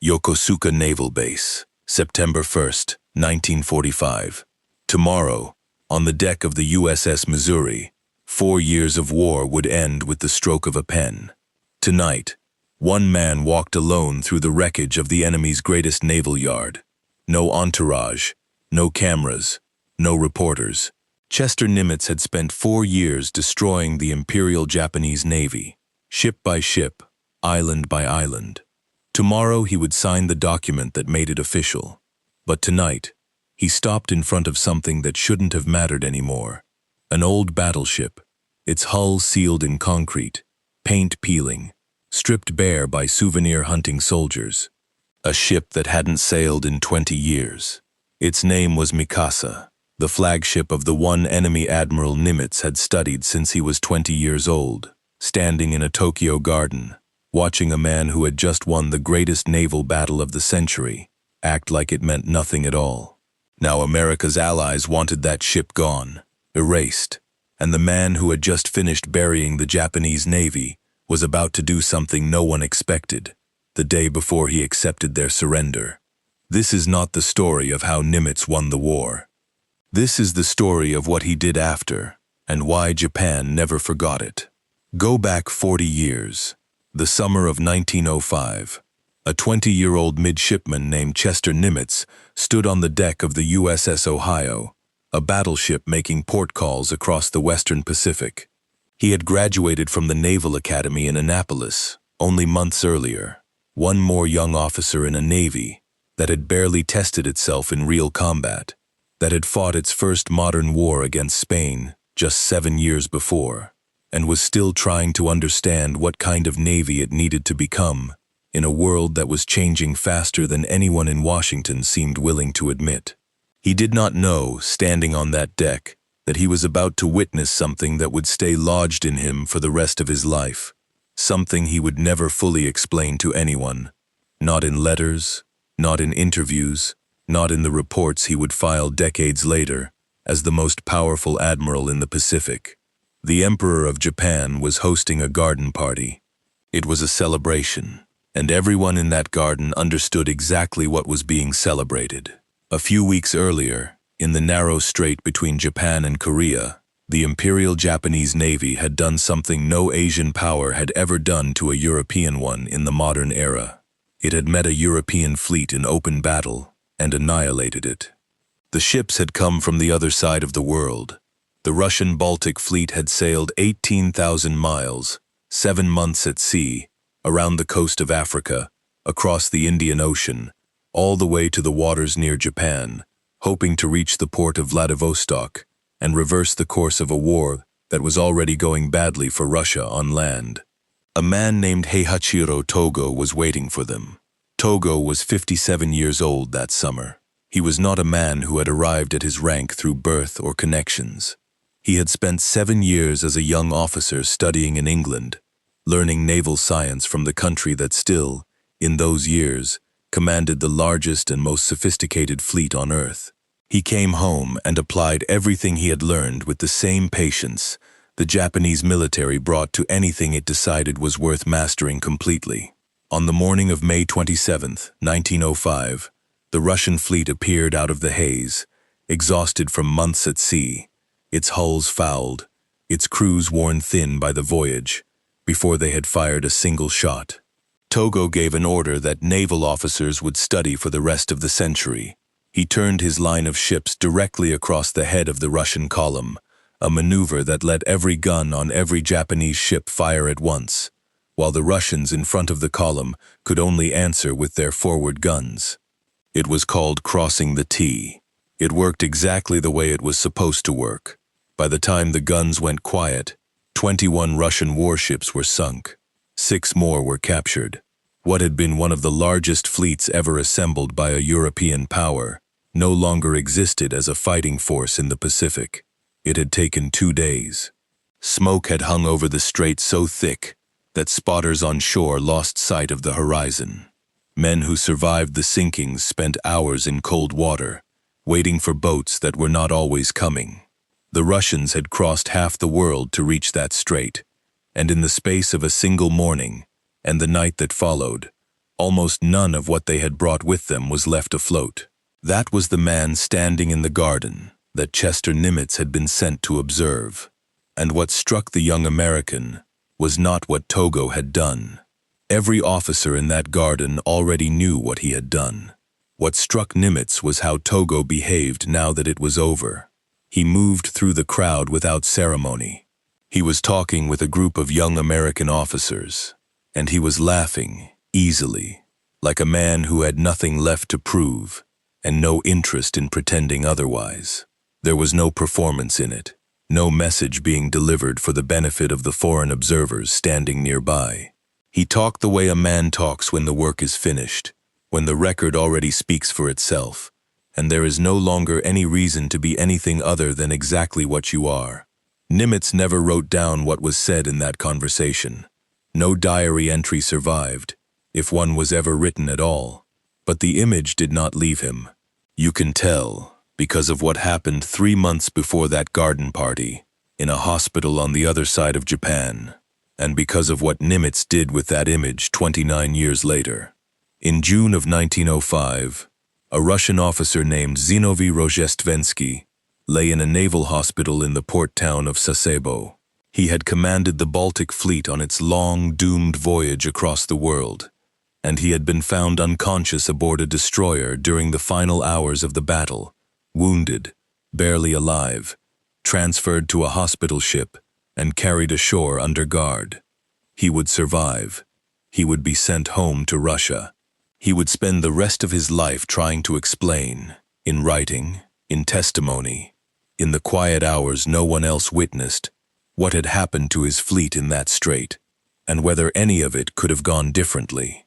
Yokosuka Naval Base, September 1st, 1945. Tomorrow, on the deck of the USS Missouri, 4 years of war would end with the stroke of a pen. Tonight, one man walked alone through the wreckage of the enemy's greatest naval yard. No entourage, no cameras, no reporters. Chester Nimitz had spent 4 years destroying the Imperial Japanese Navy, ship by ship, island by island. Tomorrow he would sign the document that made it official. But tonight, he stopped in front of something that shouldn't have mattered anymore. An old battleship, its hull sealed in concrete, paint peeling, stripped bare by souvenir-hunting soldiers. A ship that hadn't sailed in 20 years. Its name was Mikasa, the flagship of the one enemy Admiral Nimitz had studied since he was 20 years old, standing in a Tokyo garden, watching a man who had just won the greatest naval battle of the century act like it meant nothing at all. Now America's allies wanted that ship gone, erased, and the man who had just finished burying the Japanese Navy was about to do something no one expected, the day before he accepted their surrender. This is not the story of how Nimitz won the war. This is the story of what he did after, and why Japan never forgot it. Go back 40 years, the summer of 1905. A 20-year-old midshipman named Chester Nimitz stood on the deck of the USS Ohio, a battleship making port calls across the Western Pacific. He had graduated from the Naval Academy in Annapolis only months earlier, one more young officer in a navy that had barely tested itself in real combat, that had fought its first modern war against Spain just 7 years before, and was still trying to understand what kind of navy it needed to become in a world that was changing faster than anyone in Washington seemed willing to admit. He did not know, standing on that deck, that he was about to witness something that would stay lodged in him for the rest of his life, something he would never fully explain to anyone, not in letters, not in interviews, not in the reports he would file decades later as the most powerful admiral in the Pacific. The Emperor of Japan was hosting a garden party. It was a celebration, and everyone in that garden understood exactly what was being celebrated. A few weeks earlier, in the narrow strait between Japan and Korea, the Imperial Japanese Navy had done something no Asian power had ever done to a European one in the modern era. It had met a European fleet in open battle and annihilated it. The ships had come from the other side of the world. The Russian Baltic fleet had sailed 18,000 miles, 7 months at sea, around the coast of Africa, across the Indian Ocean, all the way to the waters near Japan, hoping to reach the port of Vladivostok and reverse the course of a war that was already going badly for Russia on land. A man named Heihachiro Togo was waiting for them. Togo was 57 years old that summer. He was not a man who had arrived at his rank through birth or connections. He had spent 7 years as a young officer studying in England, learning naval science from the country that still, in those years, commanded the largest and most sophisticated fleet on Earth. He came home and applied everything he had learned with the same patience the Japanese military brought to anything it decided was worth mastering completely. On the morning of May 27, 1905, the Russian fleet appeared out of the haze, exhausted from months at sea, its hulls fouled, its crews worn thin by the voyage, before they had fired a single shot. Togo gave an order that naval officers would study for the rest of the century. He turned his line of ships directly across the head of the Russian column, a maneuver that let every gun on every Japanese ship fire at once, while the Russians in front of the column could only answer with their forward guns. It was called crossing the T. It worked exactly the way it was supposed to work. By the time the guns went quiet, 21 Russian warships were sunk. 6 more were captured. What had been one of the largest fleets ever assembled by a European power no longer existed as a fighting force in the Pacific. It had taken 2 days. Smoke had hung over the strait so thick that spotters on shore lost sight of the horizon. Men who survived the sinkings spent hours in cold water, waiting for boats that were not always coming. The Russians had crossed half the world to reach that strait, and in the space of a single morning, and the night that followed, Almost none of what they had brought with them was left afloat. That was the man standing in the garden that Chester Nimitz had been sent to observe. And what struck the young American was not what Togo had done. Every officer in that garden already knew what he had done. What struck Nimitz was how Togo behaved now that it was over. He moved through the crowd without ceremony. He was talking with a group of young American officers, and he was laughing easily, like a man who had nothing left to prove and no interest in pretending otherwise. There was no performance in it, no message being delivered for the benefit of the foreign observers standing nearby. He talked the way a man talks when the work is finished, when the record already speaks for itself, and there is no longer any reason to be anything other than exactly what you are. Nimitz never wrote down what was said in that conversation. No diary entry survived, if one was ever written at all, but the image did not leave him. You can tell, because of what happened 3 months before that garden party, in a hospital on the other side of Japan, and because of what Nimitz did with that image 29 years later. In June of 1905, a Russian officer named Zinovy Rozhestvensky lay in a naval hospital in the port town of Sasebo. He had commanded the Baltic fleet on its long, doomed voyage across the world, and he had been found unconscious aboard a destroyer during the final hours of the battle, wounded, barely alive, transferred to a hospital ship, and carried ashore under guard. He would survive. He would be sent home to Russia. He would spend the rest of his life trying to explain, in writing, in testimony, in the quiet hours no one else witnessed, what had happened to his fleet in that strait, and whether any of it could have gone differently.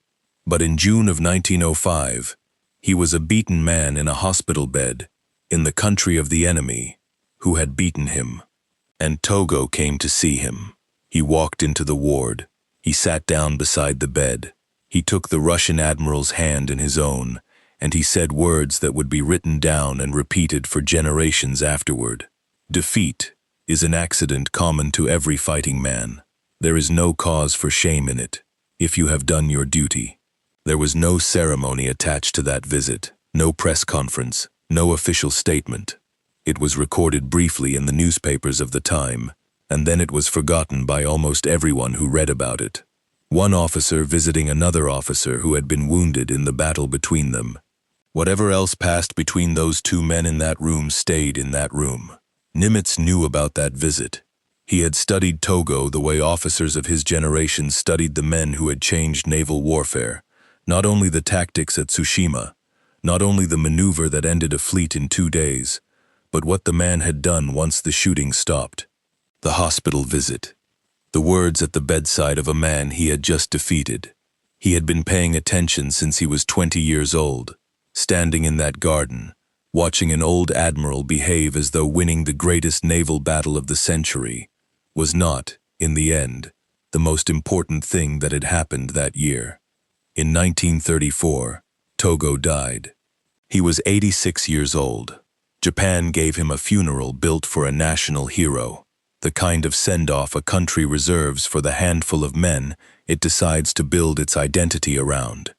But in June of 1905, he was a beaten man in a hospital bed, in the country of the enemy, who had beaten him. And Togo came to see him. He walked into the ward. He sat down beside the bed. He took the Russian admiral's hand in his own, and he said words that would be written down and repeated for generations afterward. Defeat is an accident common to every fighting man. There is no cause for shame in it, if you have done your duty. There was no ceremony attached to that visit, no press conference, no official statement. It was recorded briefly in the newspapers of the time, and then it was forgotten by almost everyone who read about it. One officer visiting another officer who had been wounded in the battle between them. Whatever else passed between those two men in that room stayed in that room. Nimitz knew about that visit. He had studied Togo the way officers of his generation studied the men who had changed naval warfare, not only the tactics at Tsushima, not only the maneuver that ended a fleet in 2 days, but what the man had done once the shooting stopped. The hospital visit. The words at the bedside of a man he had just defeated. He had been paying attention since he was 20 years old, standing in that garden, watching an old admiral behave as though winning the greatest naval battle of the century was not, in the end, the most important thing that had happened that year. In 1934, Togo died. He was 86 years old. Japan gave him a funeral built for a national hero, the kind of send-off a country reserves for the handful of men it decides to build its identity around.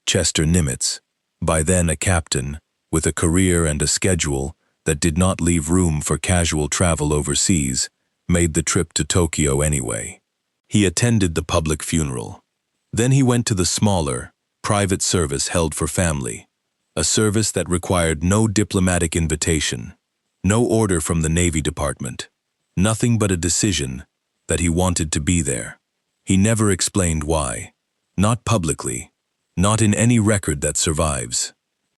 Chester Nimitz, by then a captain, with a career and a schedule that did not leave room for casual travel overseas, made the trip to Tokyo anyway. He attended the public funeral. Then he went to the smaller, private service held for family, a service that required no diplomatic invitation, no order from the Navy Department, nothing but a decision that he wanted to be there. He never explained why, not publicly, not in any record that survives.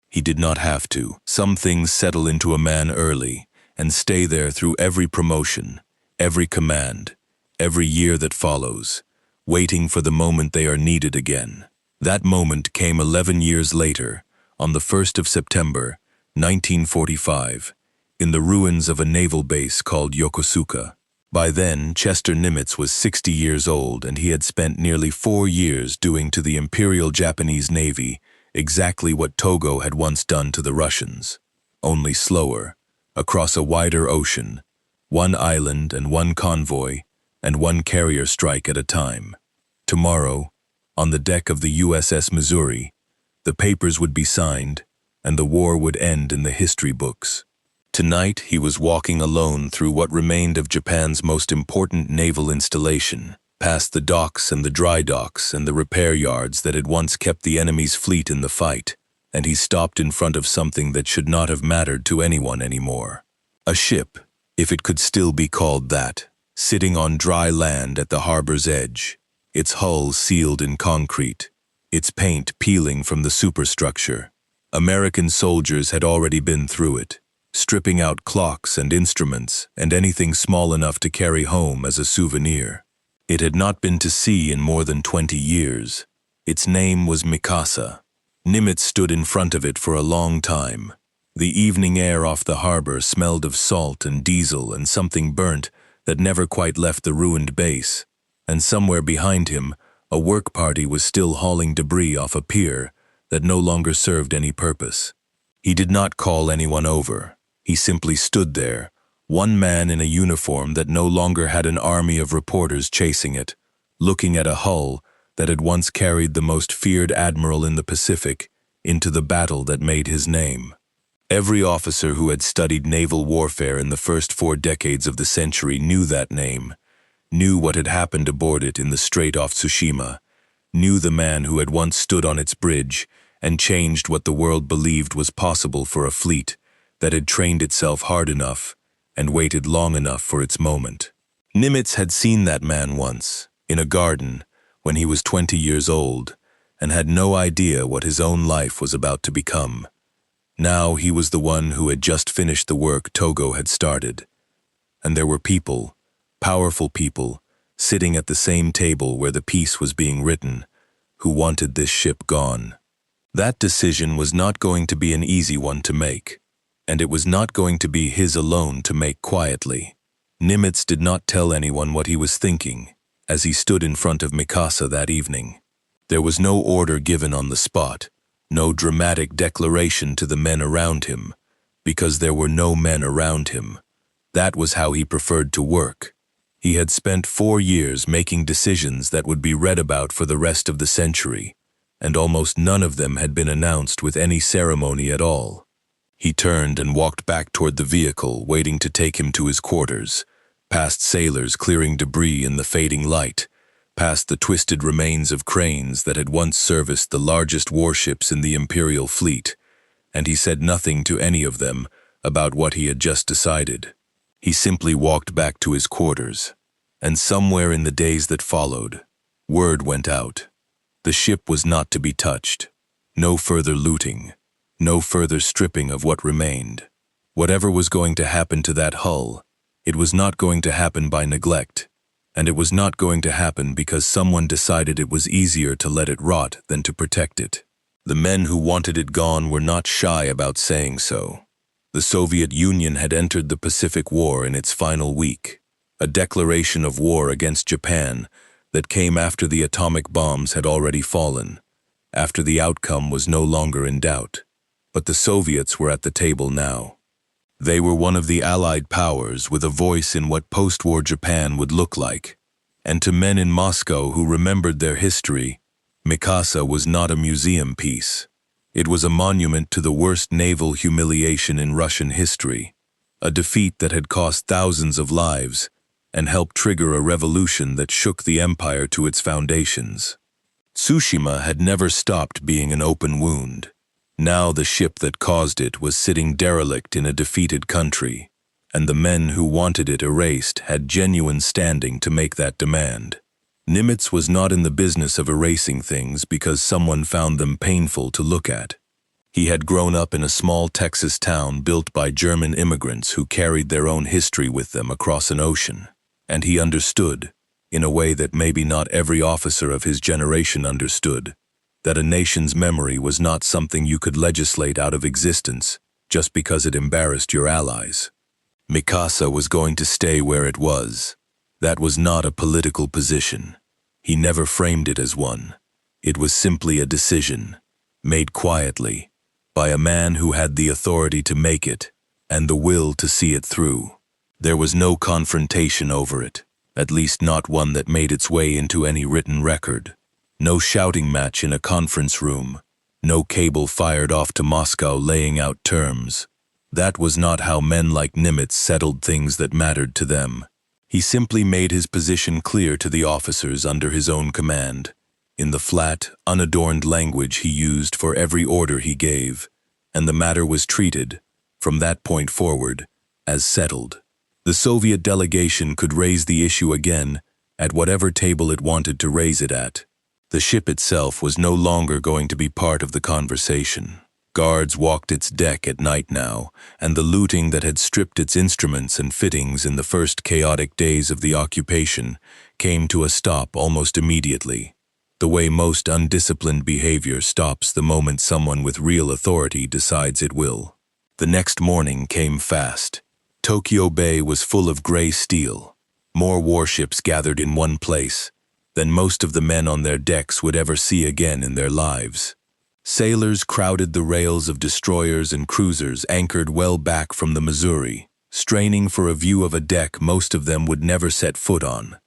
He did not have to. Some things settle into a man early and stay there through every promotion, every command, every year that follows, waiting for the moment they are needed again. That moment came 11 years later, on the 1st of September, 1945, in the ruins of a naval base called Yokosuka. By then, Chester Nimitz was 60 years old, and he had spent nearly 4 years doing to the Imperial Japanese Navy exactly what Togo had once done to the Russians, only slower, across a wider ocean, one island and one convoy, and one carrier strike at a time. Tomorrow, on the deck of the USS Missouri, the papers would be signed, and the war would end in the history books. Tonight, he was walking alone through what remained of Japan's most important naval installation, past the docks and the dry docks and the repair yards that had once kept the enemy's fleet in the fight, and he stopped in front of something that should not have mattered to anyone anymore. A ship, if it could still be called that, sitting on dry land at the harbor's edge, its hull sealed in concrete, its paint peeling from the superstructure. American soldiers had already been through it, stripping out clocks and instruments and anything small enough to carry home as a souvenir. It had not been to sea in more than 20 years. Its name was Mikasa. Nimitz stood in front of it for a long time. The evening air off the harbor smelled of salt and diesel and something burnt that never quite left the ruined base, and somewhere behind him, a work party was still hauling debris off a pier that no longer served any purpose. He did not call anyone over. He simply stood there, one man in a uniform that no longer had an army of reporters chasing it, looking at a hull that had once carried the most feared admiral in the Pacific into the battle that made his name. Every officer who had studied naval warfare in the first 4 decades of the century knew that name, knew what had happened aboard it in the strait off Tsushima, knew the man who had once stood on its bridge and changed what the world believed was possible for a fleet that had trained itself hard enough and waited long enough for its moment. Nimitz had seen that man once, in a garden, when he was 20 years old, and had no idea what his own life was about to become. Now he was the one who had just finished the work Togo had started. And there were people, powerful people, sitting at the same table where the peace was being written, who wanted this ship gone. That decision was not going to be an easy one to make, and it was not going to be his alone to make quietly. Nimitz did not tell anyone what he was thinking as he stood in front of Mikasa that evening. There was no order given on the spot, no dramatic declaration to the men around him, because there were no men around him. That was how he preferred to work. He had spent 4 years making decisions that would be read about for the rest of the century, and almost none of them had been announced with any ceremony at all. He turned and walked back toward the vehicle, waiting to take him to his quarters, past sailors clearing debris in the fading light, past the twisted remains of cranes that had once serviced the largest warships in the Imperial fleet, and he said nothing to any of them about what he had just decided. He simply walked back to his quarters, and somewhere in the days that followed, word went out. The ship was not to be touched. No further looting. No further stripping of what remained. Whatever was going to happen to that hull, it was not going to happen by neglect, and it was not going to happen because someone decided it was easier to let it rot than to protect it. The men who wanted it gone were not shy about saying so. The Soviet Union had entered the Pacific War in its final week, a declaration of war against Japan that came after the atomic bombs had already fallen, after the outcome was no longer in doubt. But the Soviets were at the table now. They were one of the Allied powers with a voice in what post-war Japan would look like. And to men in Moscow who remembered their history, Mikasa was not a museum piece. It was a monument to the worst naval humiliation in Russian history, a defeat that had cost thousands of lives and helped trigger a revolution that shook the empire to its foundations. Tsushima had never stopped being an open wound. Now the ship that caused it was sitting derelict in a defeated country, and the men who wanted it erased had genuine standing to make that demand. Nimitz was not in the business of erasing things because someone found them painful to look at. He had grown up in a small Texas town built by German immigrants who carried their own history with them across an ocean, and he understood, in a way that maybe not every officer of his generation understood, that a nation's memory was not something you could legislate out of existence just because it embarrassed your allies. Mikasa was going to stay where it was. That was not a political position. He never framed it as one. It was simply a decision, made quietly, by a man who had the authority to make it and the will to see it through. There was no confrontation over it, at least not one that made its way into any written record. No shouting match in a conference room. No cable fired off to Moscow laying out terms. That was not how men like Nimitz settled things that mattered to them. He simply made his position clear to the officers under his own command, in the flat, unadorned language he used for every order he gave, and the matter was treated, from that point forward, as settled. The Soviet delegation could raise the issue again at whatever table it wanted to raise it at. The ship itself was no longer going to be part of the conversation. Guards walked its deck at night now, and the looting that had stripped its instruments and fittings in the first chaotic days of the occupation came to a stop almost immediately, the way most undisciplined behavior stops the moment someone with real authority decides it will. The next morning came fast. Tokyo Bay was full of gray steel, more warships gathered in one place than most of the men on their decks would ever see again in their lives. Sailors crowded the rails of destroyers and cruisers anchored well back from the Missouri, straining for a view of a deck most of them would never set foot on,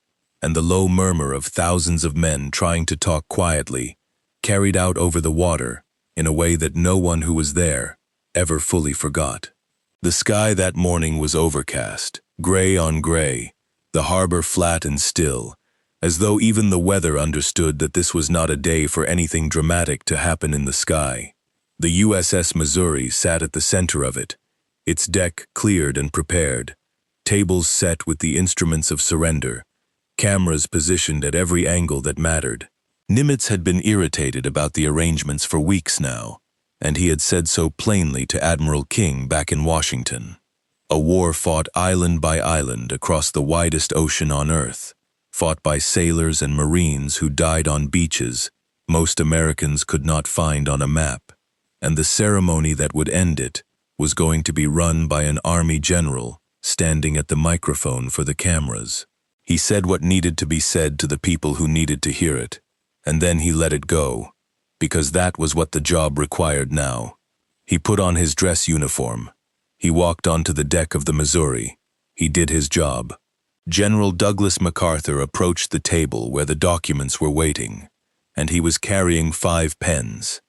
and the low murmur of thousands of men trying to talk quietly, carried out over the water in a way that no one who was there ever fully forgot. The sky that morning was overcast, gray on gray, the harbor flat and still, as though even the weather understood that this was not a day for anything dramatic to happen in the sky. The USS Missouri sat at the center of it, its deck cleared and prepared, tables set with the instruments of surrender, cameras positioned at every angle that mattered. Nimitz had been irritated about the arrangements for weeks now, and he had said so plainly to Admiral King back in Washington. A war fought island by island across the widest ocean on Earth, fought by sailors and Marines who died on beaches most Americans could not find on a map, and the ceremony that would end it was going to be run by an Army general standing at the microphone for the cameras. He said what needed to be said to the people who needed to hear it, and then he let it go, because that was what the job required now. He put on his dress uniform. He walked onto the deck of the Missouri. He did his job. General Douglas MacArthur approached the table where the documents were waiting, and he was carrying 5 pens.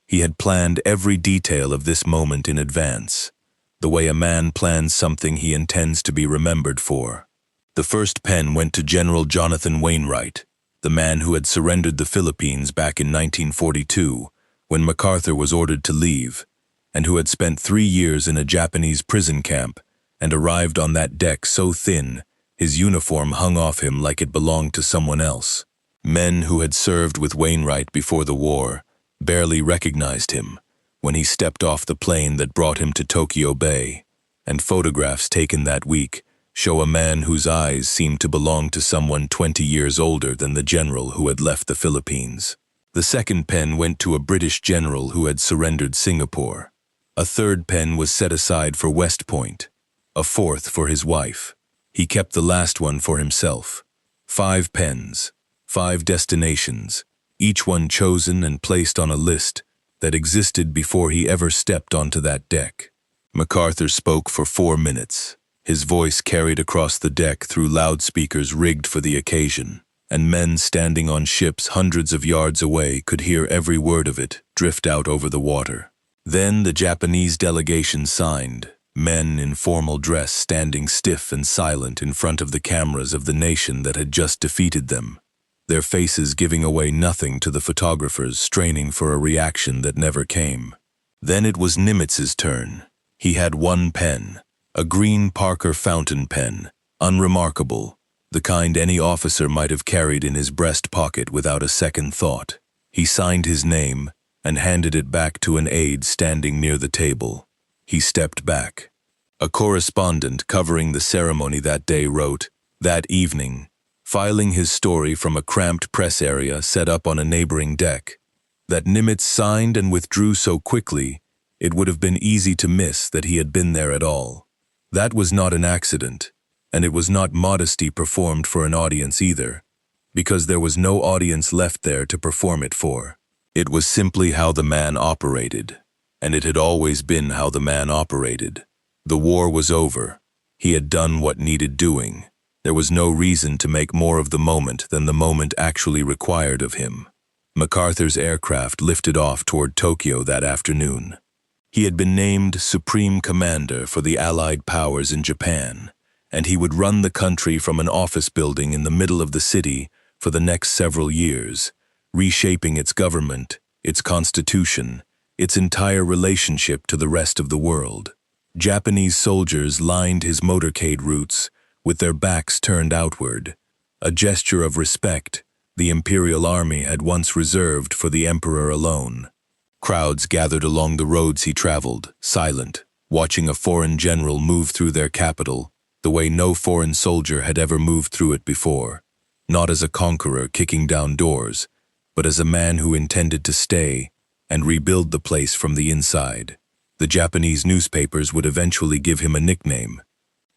He had planned every detail of this moment in advance, the way a man plans something he intends to be remembered for. The first pen went to General Jonathan Wainwright, the man who had surrendered the Philippines back in 1942 when MacArthur was ordered to leave, and who had spent 3 years in a Japanese prison camp and arrived on that deck so thin his uniform hung off him like it belonged to someone else. Men who had served with Wainwright before the war barely recognized him when he stepped off the plane that brought him to Tokyo Bay, and photographs taken that week show a man whose eyes seemed to belong to someone 20 years older than the general who had left the Philippines. The second pen went to a British general who had surrendered Singapore. A third pen was set aside for West Point, a fourth for his wife. He kept the last one for himself. 5 pens, 5 destinations, each one chosen and placed on a list that existed before he ever stepped onto that deck. MacArthur spoke for 4 minutes. His voice carried across the deck through loudspeakers rigged for the occasion, and men standing on ships hundreds of yards away could hear every word of it drift out over the water. Then the Japanese delegation signed, men in formal dress standing stiff and silent in front of the cameras of the nation that had just defeated them, their faces giving away nothing to the photographers straining for a reaction that never came. Then it was Nimitz's turn. He had 1 pen, a green Parker fountain pen, unremarkable, the kind any officer might have carried in his breast pocket without a second thought. He signed his name and handed it back to an aide standing near the table. He stepped back. A correspondent covering the ceremony that day wrote, that evening, filing his story from a cramped press area set up on a neighboring deck, that Nimitz signed and withdrew so quickly it would have been easy to miss that he had been there at all. That was not an accident, and it was not modesty performed for an audience either, because there was no audience left there to perform it for. It was simply how the man operated, and it had always been how the man operated. The war was over. He had done what needed doing. There was no reason to make more of the moment than the moment actually required of him. MacArthur's aircraft lifted off toward Tokyo that afternoon. He had been named Supreme Commander for the Allied powers in Japan, and he would run the country from an office building in the middle of the city for the next several years, reshaping its government, its constitution, its entire relationship to the rest of the world. Japanese soldiers lined his motorcade routes with their backs turned outward, a gesture of respect the Imperial Army had once reserved for the Emperor alone. Crowds gathered along the roads he traveled, silent, watching a foreign general move through their capital the way no foreign soldier had ever moved through it before, not as a conqueror kicking down doors, but as a man who intended to stay and rebuild the place from the inside. The Japanese newspapers would eventually give him a nickname,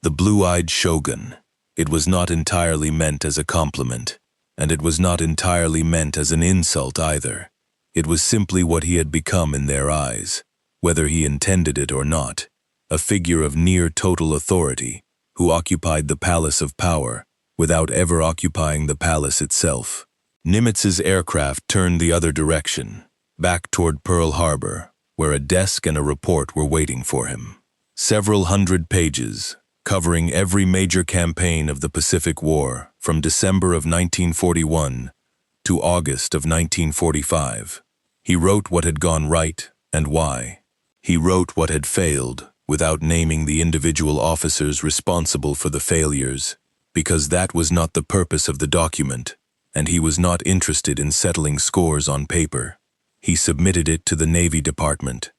the Blue-Eyed Shogun. It was not entirely meant as a compliment, and it was not entirely meant as an insult either. It was simply what he had become in their eyes, whether he intended it or not, a figure of near-total authority who occupied the palace of power without ever occupying the palace itself. Nimitz's aircraft turned the other direction, back toward Pearl Harbor, where a desk and a report were waiting for him. Several hundred pages, covering every major campaign of the Pacific War from December of 1941 to August of 1945. He wrote what had gone right and why. He wrote what had failed without naming the individual officers responsible for the failures, because that was not the purpose of the document, and he was not interested in settling scores on paper. He submitted it to the Navy Department.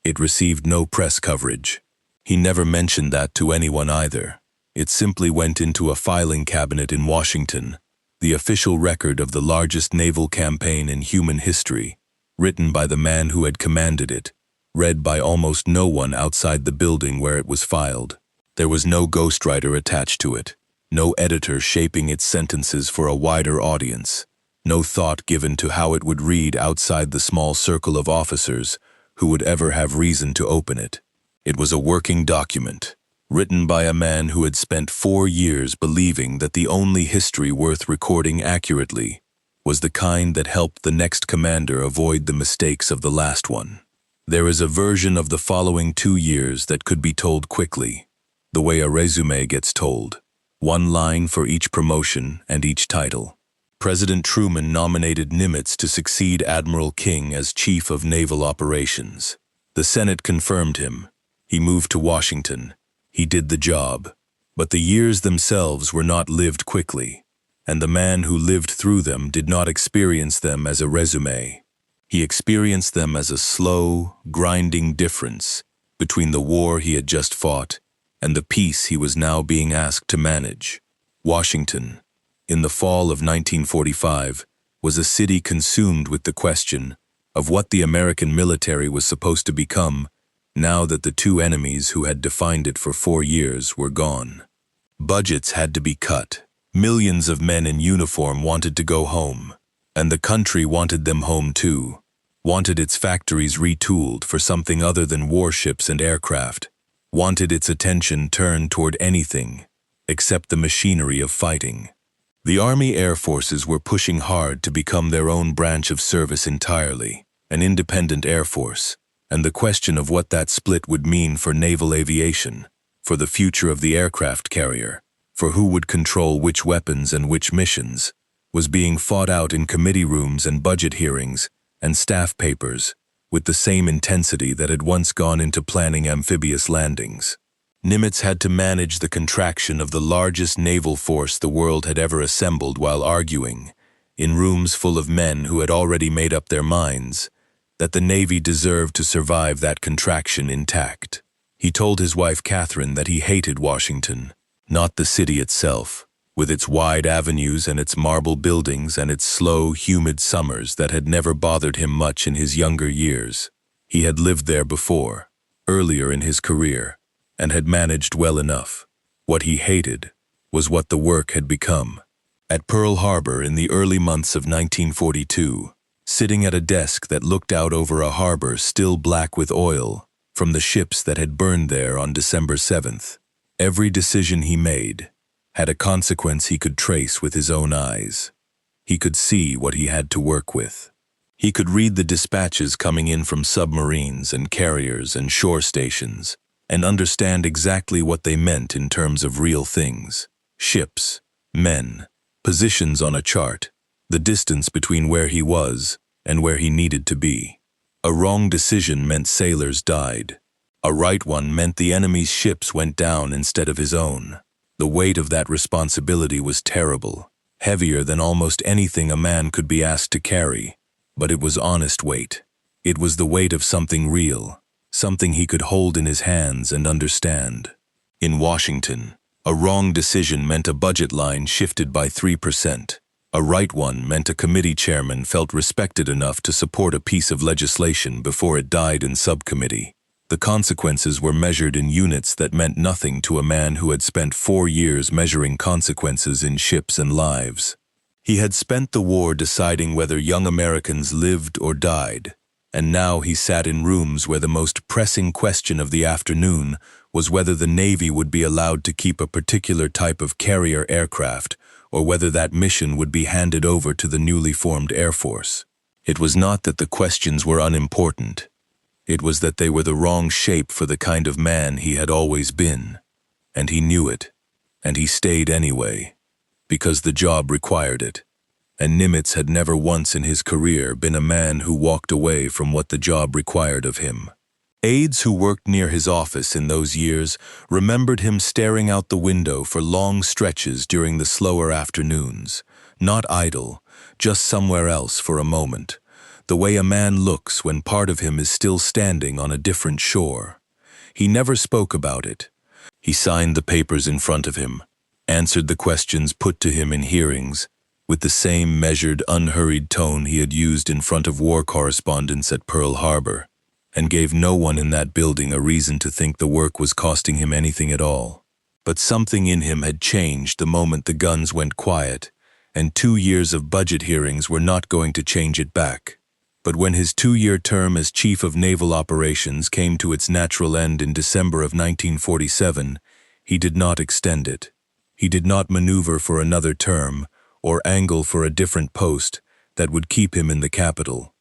It received no press coverage. He never mentioned that to anyone either. It simply went into a filing cabinet in Washington, the official record of the largest naval campaign in human history, written by the man who had commanded it, read by almost no one outside the building where it was filed. There was no ghostwriter attached to it, no editor shaping its sentences for a wider audience, no thought given to how it would read outside the small circle of officers who would ever have reason to open it. It was a working document, written by a man who had spent 4 years believing that the only history worth recording accurately was the kind that helped the next commander avoid the mistakes of the last one. There is a version of the following 2 years that could be told quickly, the way a resume gets told, one line for each promotion and each title. President Truman nominated Nimitz to succeed Admiral King as Chief of Naval Operations. The Senate confirmed him. He moved to Washington. He did the job. But the years themselves were not lived quickly, and the man who lived through them did not experience them as a resume. He experienced them as a slow, grinding difference between the war he had just fought and the peace he was now being asked to manage. Washington, in the fall of 1945, was a city consumed with the question of what the American military was supposed to become now that the two enemies who had defined it for 4 years were gone. Budgets had to be cut. Millions of men in uniform wanted to go home, and the country wanted them home too, wanted its factories retooled for something other than warships and aircraft, wanted its attention turned toward anything except the machinery of fighting. The Army Air Forces were pushing hard to become their own branch of service entirely, an independent air force, and the question of what that split would mean for naval aviation, for the future of the aircraft carrier, for who would control which weapons and which missions, was being fought out in committee rooms and budget hearings and staff papers with the same intensity that had once gone into planning amphibious landings. Nimitz had to manage the contraction of the largest naval force the world had ever assembled while arguing, in rooms full of men who had already made up their minds, that the Navy deserved to survive that contraction intact. He told his wife Catherine that he hated Washington, not the city itself, with its wide avenues and its marble buildings and its slow, humid summers that had never bothered him much in his younger years. He had lived there before, earlier in his career, and had managed well enough. What he hated was what the work had become. At Pearl Harbor in the early months of 1942, sitting at a desk that looked out over a harbor still black with oil from the ships that had burned there on December 7th, every decision he made had a consequence he could trace with his own eyes. He could see what he had to work with. He could read the dispatches coming in from submarines and carriers and shore stations, and understand exactly what they meant in terms of real things: ships, men, positions on a chart, the distance between where he was and where he needed to be. A wrong decision meant sailors died. A right one meant the enemy's ships went down instead of his own. The weight of that responsibility was terrible, heavier than almost anything a man could be asked to carry. But it was honest weight. It was the weight of something real, something he could hold in his hands and understand. In Washington, a wrong decision meant a budget line shifted by 3%. A right one meant a committee chairman felt respected enough to support a piece of legislation before it died in subcommittee. The consequences were measured in units that meant nothing to a man who had spent 4 years measuring consequences in ships and lives. He had spent the war deciding whether young Americans lived or died, and now he sat in rooms where the most pressing question of the afternoon was whether the Navy would be allowed to keep a particular type of carrier aircraft, or whether that mission would be handed over to the newly formed Air Force. It was not that the questions were unimportant. It was that they were the wrong shape for the kind of man he had always been, and he knew it, and he stayed anyway, because the job required it. And Nimitz had never once in his career been a man who walked away from what the job required of him. Aides who worked near his office in those years remembered him staring out the window for long stretches during the slower afternoons, not idle, just somewhere else for a moment, the way a man looks when part of him is still standing on a different shore. He never spoke about it. He signed the papers in front of him, answered the questions put to him in hearings, with the same measured, unhurried tone he had used in front of war correspondents at Pearl Harbor, and gave no one in that building a reason to think the work was costing him anything at all. But something in him had changed the moment the guns went quiet, and 2 years of budget hearings were not going to change it back. But when his 2-year term as Chief of Naval Operations came to its natural end in December of 1947, he did not extend it. He did not maneuver for another term or angle for a different post that would keep him in the capital.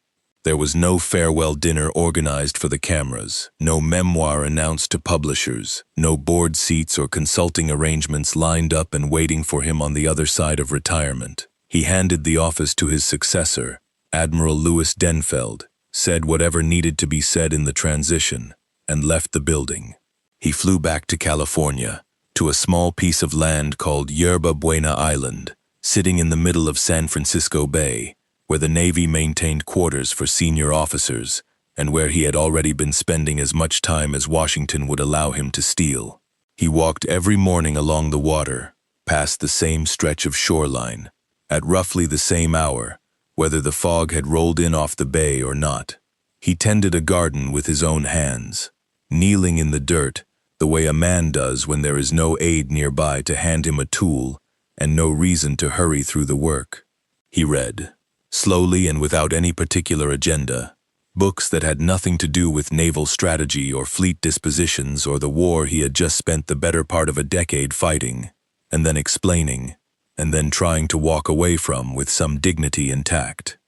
There was no farewell dinner organized for the cameras, no memoir announced to publishers, no board seats or consulting arrangements lined up and waiting for him on the other side of retirement. He handed the office to his successor, Admiral Louis Denfeld, said whatever needed to be said in the transition, and left the building. He flew back to California, to a small piece of land called Yerba Buena Island, sitting in the middle of San Francisco Bay, where the Navy maintained quarters for senior officers, and where he had already been spending as much time as Washington would allow him to steal. He walked every morning along the water, past the same stretch of shoreline, at roughly the same hour, whether the fog had rolled in off the bay or not. He tended a garden with his own hands, kneeling in the dirt the way a man does when there is no aide nearby to hand him a tool and no reason to hurry through the work. He read, slowly and without any particular agenda, books that had nothing to do with naval strategy or fleet dispositions or the war he had just spent the better part of a decade fighting, and then explaining, and then trying to walk away from with some dignity and tact.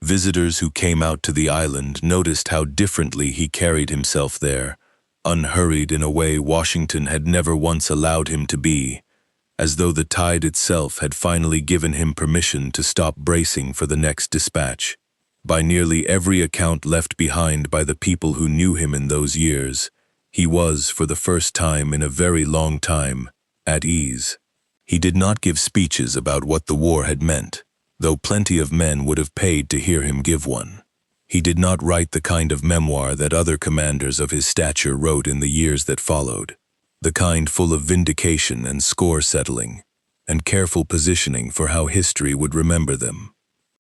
Visitors who came out to the island noticed how differently he carried himself there, unhurried in a way Washington had never once allowed him to be, as though the tide itself had finally given him permission to stop bracing for the next dispatch. By nearly every account left behind by the people who knew him in those years, he was, for the first time in a very long time, at ease. He did not give speeches about what the war had meant, though plenty of men would have paid to hear him give one. He did not write the kind of memoir that other commanders of his stature wrote in the years that followed, the kind full of vindication and score settling, and careful positioning for how history would remember them.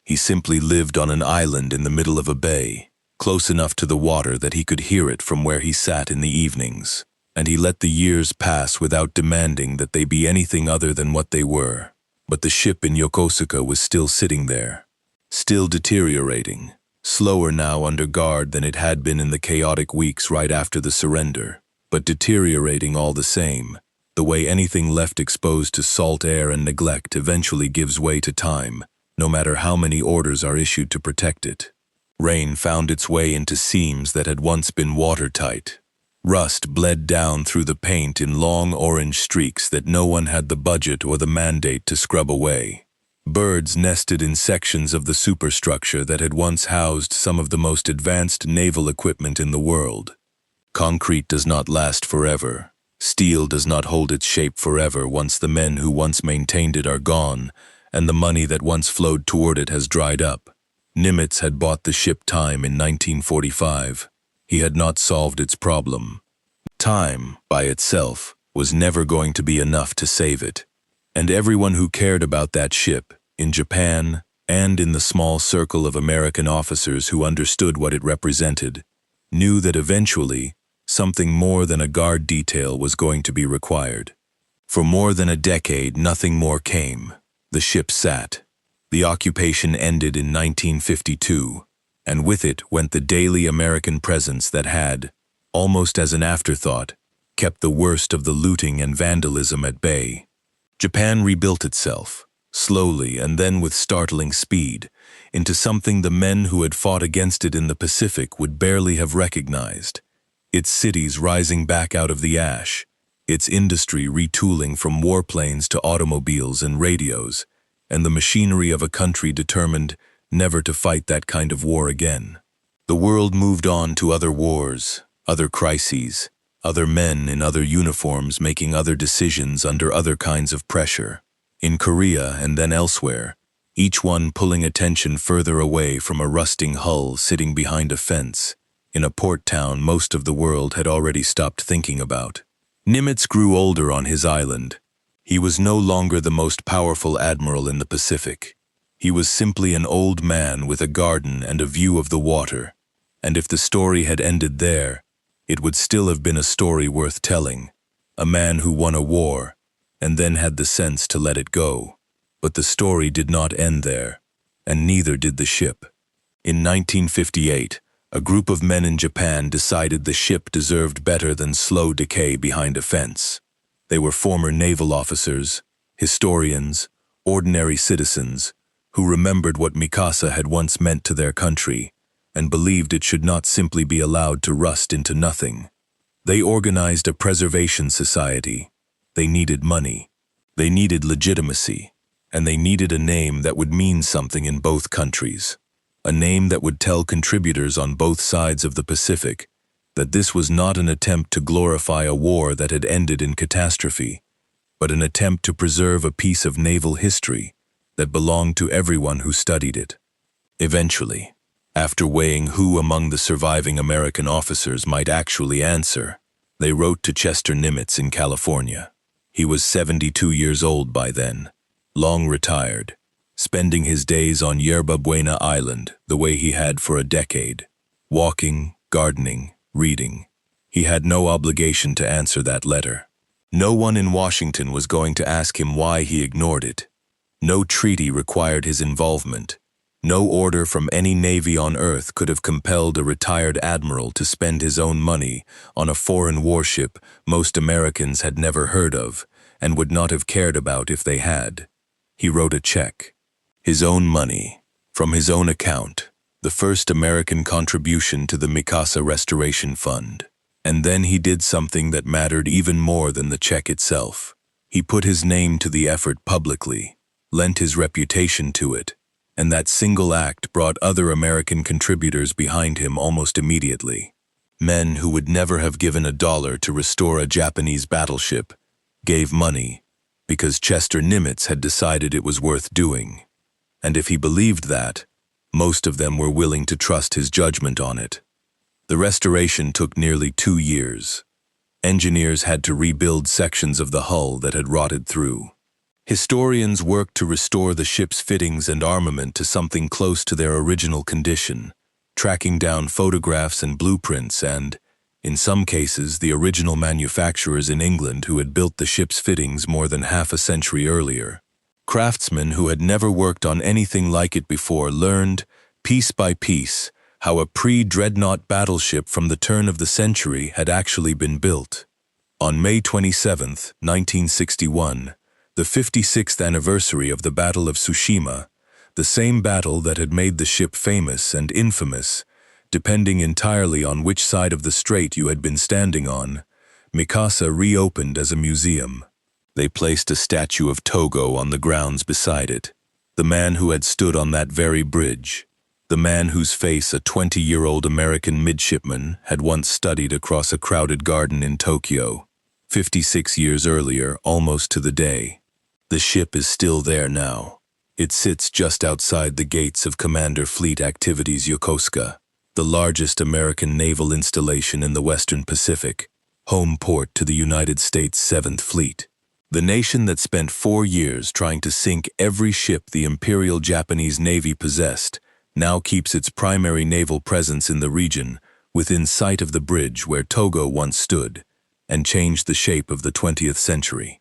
He simply lived on an island in the middle of a bay, close enough to the water that he could hear it from where he sat in the evenings, and he let the years pass without demanding that they be anything other than what they were. But the ship in Yokosuka was still sitting there, still deteriorating, slower now under guard than it had been in the chaotic weeks right after the surrender, but deteriorating all the same, the way anything left exposed to salt air and neglect eventually gives way to time, no matter how many orders are issued to protect it. Rain found its way into seams that had once been watertight. Rust bled down through the paint in long orange streaks that no one had the budget or the mandate to scrub away. Birds nested in sections of the superstructure that had once housed some of the most advanced naval equipment in the world. Concrete does not last forever. Steel does not hold its shape forever once the men who once maintained it are gone and the money that once flowed toward it has dried up. Nimitz had bought the ship time in 1945. He had not solved its problem. Time, by itself, was never going to be enough to save it. And everyone who cared about that ship, in Japan and in the small circle of American officers who understood what it represented, knew that eventually something more than a guard detail was going to be required. For more than a decade, nothing more came. The ship sat. The occupation ended in 1952, and with it went the daily American presence that had, almost as an afterthought, kept the worst of the looting and vandalism at bay. Japan rebuilt itself, slowly and then with startling speed, into something the men who had fought against it in the Pacific would barely have recognized. Its cities rising back out of the ash, its industry retooling from warplanes to automobiles and radios, and the machinery of a country determined never to fight that kind of war again. The world moved on to other wars, other crises, other men in other uniforms making other decisions under other kinds of pressure. In Korea and then elsewhere, each one pulling attention further away from a rusting hull sitting behind a fence, in a port town most of the world had already stopped thinking about. Nimitz grew older on his island. He was no longer the most powerful admiral in the Pacific. He was simply an old man with a garden and a view of the water, and if the story had ended there, it would still have been a story worth telling. A man who won a war, and then had the sense to let it go. But the story did not end there, and neither did the ship. In 1958, a group of men in Japan decided the ship deserved better than slow decay behind a fence. They were former naval officers, historians, ordinary citizens, who remembered what Mikasa had once meant to their country, and believed it should not simply be allowed to rust into nothing. They organized a preservation society. They needed money. They needed legitimacy. And they needed a name that would mean something in both countries. A name that would tell contributors on both sides of the Pacific that this was not an attempt to glorify a war that had ended in catastrophe, but an attempt to preserve a piece of naval history that belonged to everyone who studied it. Eventually, after weighing who among the surviving American officers might actually answer, they wrote to Chester Nimitz in California. He was 72 years old by then, long retired, spending his days on Yerba Buena Island the way he had for a decade, walking, gardening, reading. He had no obligation to answer that letter. No one in Washington was going to ask him why he ignored it. No treaty required his involvement. No order from any navy on Earth could have compelled a retired admiral to spend his own money on a foreign warship most Americans had never heard of and would not have cared about if they had. He wrote a check. His own money, from his own account, the first American contribution to the Mikasa Restoration Fund. And then he did something that mattered even more than the check itself. He put his name to the effort publicly, lent his reputation to it, and that single act brought other American contributors behind him almost immediately. Men who would never have given $1 to restore a Japanese battleship gave money because Chester Nimitz had decided it was worth doing. And if he believed that, most of them were willing to trust his judgment on it. The restoration took nearly 2 years. Engineers had to rebuild sections of the hull that had rotted through. Historians worked to restore the ship's fittings and armament to something close to their original condition, tracking down photographs and blueprints and, in some cases, the original manufacturers in England who had built the ship's fittings more than half a century earlier. Craftsmen who had never worked on anything like it before learned, piece by piece, how a pre-dreadnought battleship from the turn of the century had actually been built. On May 27, 1961, the 56th anniversary of the Battle of Tsushima, The same battle that had made the ship famous and infamous, depending entirely on which side of the strait you had been standing on, Mikasa reopened as a museum. They placed a statue of Togo on the grounds beside it, the man who had stood on that very bridge, the man whose face a 20-year-old American midshipman had once studied across a crowded garden in Tokyo, 56 years earlier, almost to the day. The ship is still there now. It sits just outside the gates of Commander Fleet Activities Yokosuka, the largest American naval installation in the Western Pacific, home port to the United States 7th Fleet. The nation that spent 4 years trying to sink every ship the Imperial Japanese Navy possessed now keeps its primary naval presence in the region within sight of the bridge where Togo once stood and changed the shape of the 20th century.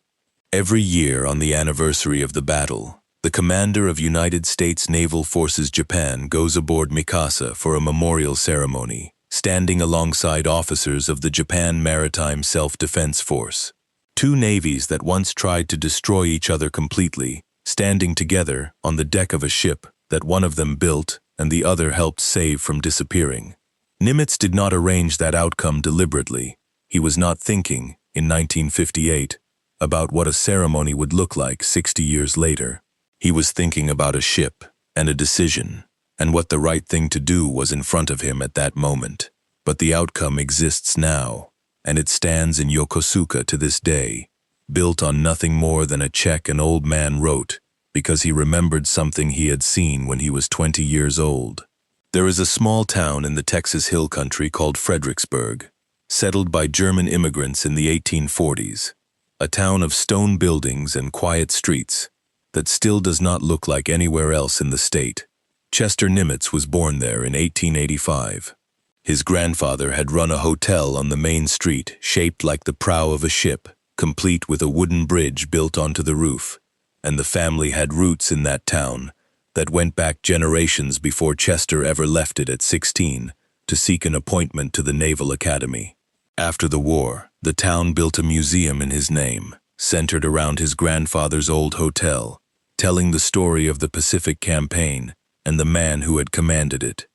Every year on the anniversary of the battle, the commander of United States Naval Forces Japan goes aboard Mikasa for a memorial ceremony, standing alongside officers of the Japan Maritime Self-Defense Force. Two navies that once tried to destroy each other completely, standing together on the deck of a ship that one of them built and the other helped save from disappearing. Nimitz did not arrange that outcome deliberately. He was not thinking, in 1958, about what a ceremony would look like 60 years later. He was thinking about a ship and a decision, and what the right thing to do was in front of him at that moment. But the outcome exists now, and it stands in Yokosuka to this day, built on nothing more than a check an old man wrote because he remembered something he had seen when he was 20 years old. There is a small town in the Texas Hill Country called Fredericksburg, settled by German immigrants in the 1840s, a town of stone buildings and quiet streets that still does not look like anywhere else in the state. Chester Nimitz was born there in 1885. His grandfather had run a hotel on the main street shaped like the prow of a ship, complete with a wooden bridge built onto the roof, and the family had roots in that town that went back generations before Chester ever left it at 16 to seek an appointment to the Naval Academy. After the war, the town built a museum in his name, centered around his grandfather's old hotel, telling the story of the Pacific Campaign and the man who had commanded it.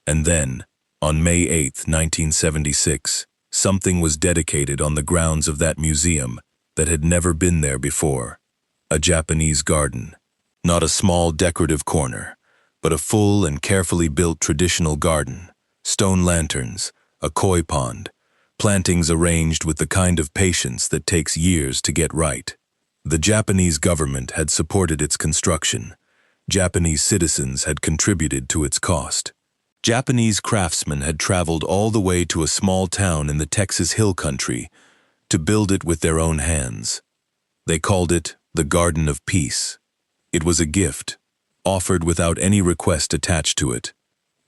And then, on May 8, 1976, something was dedicated on the grounds of that museum that had never been there before. A Japanese garden. Not a small decorative corner, but a full and carefully built traditional garden. Stone lanterns, a koi pond, plantings arranged with the kind of patience that takes years to get right. The Japanese government had supported its construction. Japanese citizens had contributed to its cost. Japanese craftsmen had traveled all the way to a small town in the Texas Hill Country to build it with their own hands. They called it the Garden of Peace. It was a gift, offered without any request attached to it,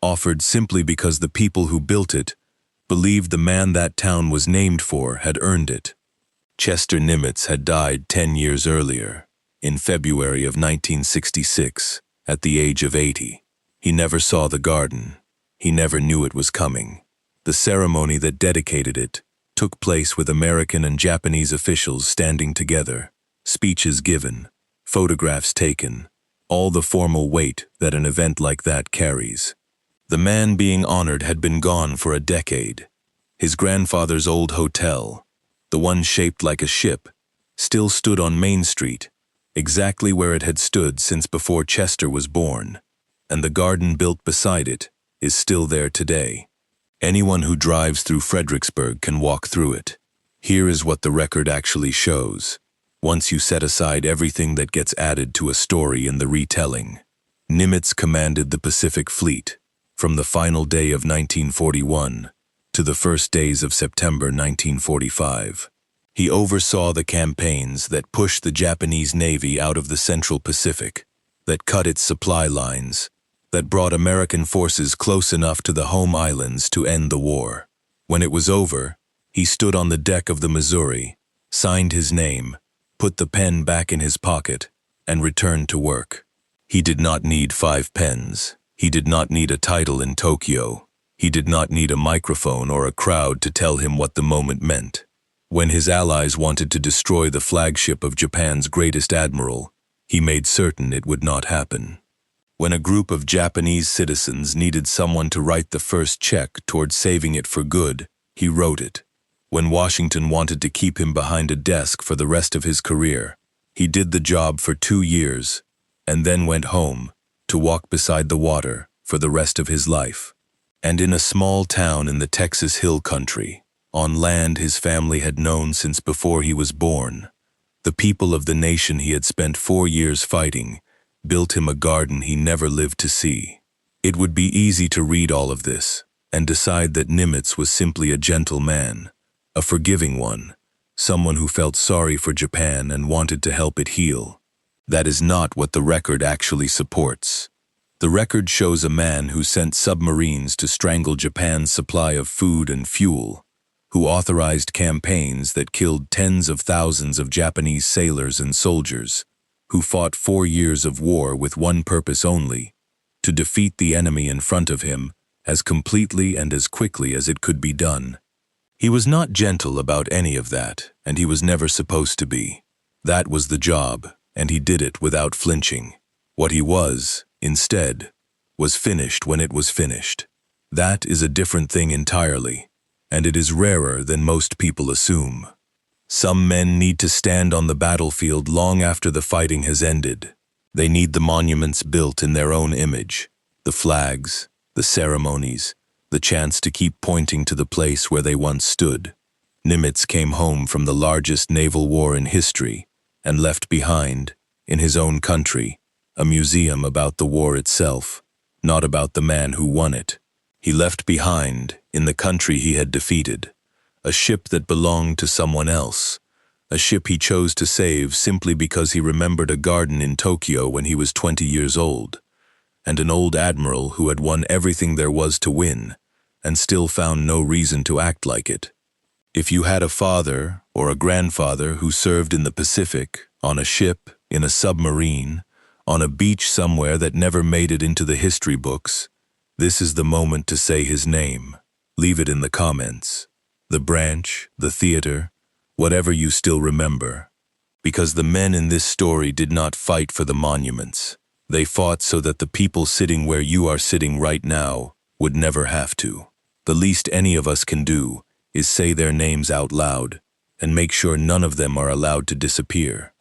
offered simply because the people who built it believed the man that town was named for had earned it. Chester Nimitz had died 10 years earlier, in February of 1966, at the age of 80. He never saw the garden. He never knew it was coming. The ceremony that dedicated it took place with American and Japanese officials standing together, speeches given, photographs taken, all the formal weight that an event like that carries. The man being honored had been gone for a decade. His grandfather's old hotel, the one shaped like a ship, still stood on Main Street, exactly where it had stood since before Chester was born, and the garden built beside it is still there today. Anyone who drives through Fredericksburg can walk through it. Here is what the record actually shows. Once you set aside everything that gets added to a story in the retelling. Nimitz commanded the Pacific Fleet from the final day of 1941 to the first days of September 1945. He oversaw the campaigns that pushed the Japanese Navy out of the Central Pacific, that cut its supply lines, that brought American forces close enough to the home islands to end the war. When it was over, he stood on the deck of the Missouri, signed his name, put the pen back in his pocket, and returned to work. He did not need 5 pens. He did not need a title in Tokyo. He did not need a microphone or a crowd to tell him what the moment meant. When his allies wanted to destroy the flagship of Japan's greatest admiral, he made certain it would not happen. When a group of Japanese citizens needed someone to write the first check toward saving it for good, he wrote it. When Washington wanted to keep him behind a desk for the rest of his career, he did the job for 2 years, and then went home to walk beside the water for the rest of his life. And in a small town in the Texas Hill Country, on land his family had known since before he was born, the people of the nation he had spent 4 years fighting built him a garden he never lived to see. It would be easy to read all of this and decide that Nimitz was simply a gentle man, a forgiving one, someone who felt sorry for Japan and wanted to help it heal. That is not what the record actually supports. The record shows a man who sent submarines to strangle Japan's supply of food and fuel, who authorized campaigns that killed tens of thousands of Japanese sailors and soldiers, who fought 4 years of war with one purpose only, to defeat the enemy in front of him as completely and as quickly as it could be done. He was not gentle about any of that, and he was never supposed to be. That was the job, and he did it without flinching. What he was, instead, was finished when it was finished. That is a different thing entirely, and it is rarer than most people assume. Some men need to stand on the battlefield long after the fighting has ended. They need the monuments built in their own image, the flags, the ceremonies, the chance to keep pointing to the place where they once stood. Nimitz came home from the largest naval war in history and left behind, in his own country, a museum about the war itself, not about the man who won it. He left behind, in the country he had defeated, a ship that belonged to someone else, a ship he chose to save simply because he remembered a garden in Tokyo when he was 20 years old, and an old admiral who had won everything there was to win, and still found no reason to act like it. If you had a father or a grandfather who served in the Pacific, on a ship, in a submarine, on a beach somewhere that never made it into the history books, this is the moment to say his name. Leave it in the comments. The branch, the theater, whatever you still remember. Because the men in this story did not fight for the monuments. They fought so that the people sitting where you are sitting right now would never have to. The least any of us can do is say their names out loud and make sure none of them are allowed to disappear.